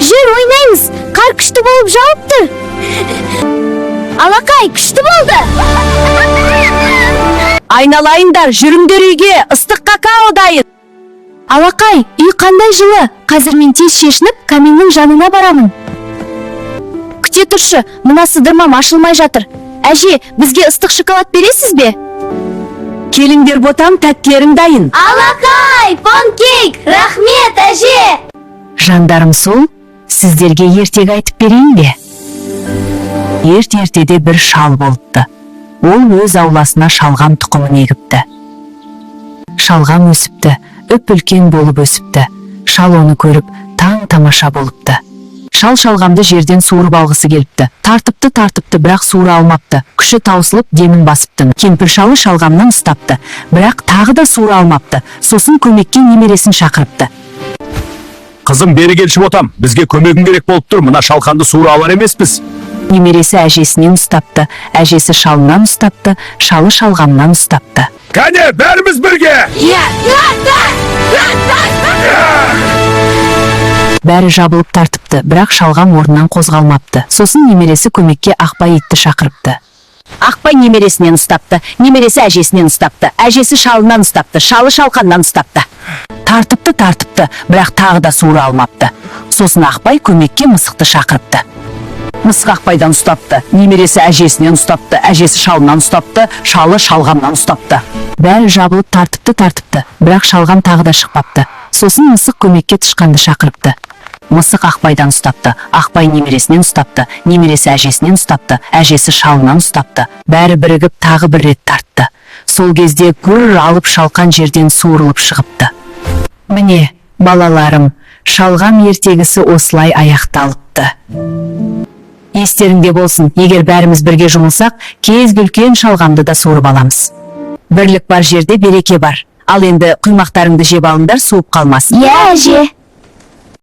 Жүр, ойнаймыз. Қар күшті болып жауып тұр. Алақай, күшті болды. Айналайындар, жүріңдер үйге, ыстық какао дайын. Алақай, үй қандай жылы. Қазір мен тез шешініп, каминнің жанына барамын. Күте тұршы, мына сыдырмам ашылмай жатыр. Әже, бізге ыстық шоколад бересіз бе? Келіңдер ботам, тәттерің дайын. Алақай, панкейк, рахмет, әже. Жандарым сол, сіздерге ертегі айтып берейін бе? Ертеде бір шал болыпты. Ол өз ауласына шалғам тұқымын егіпті. Шалғам өсіпті, үп-үлкен болып өсіпті. Шал оны көріп, таң тамаша болыпты. Шал шалғамды жерден суырып алғысы келіпті. Тартыпты, бірақ суыра алмапты. Күші таусылып, демін басыпты. Кемпір шалы шалғамнан ұстапты, бірақ тағы да суыра алмапты. Сосын көмекке немересін шақырыпты. Қызым, бері келші ботам, бізге көмегің керек болып тұр, мына шалқанды суыра алар емеспіз. Немересі әжесінен ұстапты, әжесі шалынан ұстапты, шалы шалғамнан ұстапты. Кәне, бәріміз бірге! Бәрі жабылып тартыпты, бірақ шалғам орнынан қозғалмапты. Сосын немересі көмекке Ақбай итті шақырыпты. Ақбай немересінен ұстапты, немересі әжесінен ұстапты, әжесі шалынан ұстапты, шалы шалқаннан ұстапты. Тартыпты, бірақ тағы да суыра алмапты. Сосын Ақбай көмекке мысықты шақырыпты. Мысық Ақбайдан ұстапты, немересі әжесінен ұстапты, әжесі шалынан ұстапты, шалы шалғамнан ұстапты. Бәрі жабылып тартыпты, бірақ шалғам тағы да шықпапты. Сосын мысық көмекке тышқанды шақырыпты. Мысық Ақбайдан ұстапты, Ақбай немересінен ұстапты, немересі әжесінен ұстапты, әжесі шалынан ұстапты. Бәрі бірігіп тағы бір рет тартты. Сол кезде гүр алып шалқан жерден суырылып шығыпты. Міне, балаларым, шалғам ертегісі осылай аяқталыпты. Естеріңде болсын, егер бәріміз бірге жұмылсақ, кез үлкен шалғамды да суырып аламыз. Бірлік бар жерде береке бар. Ал енді құймақтарыңды жеп алыңдар, суып қалмасын. Иә, әже.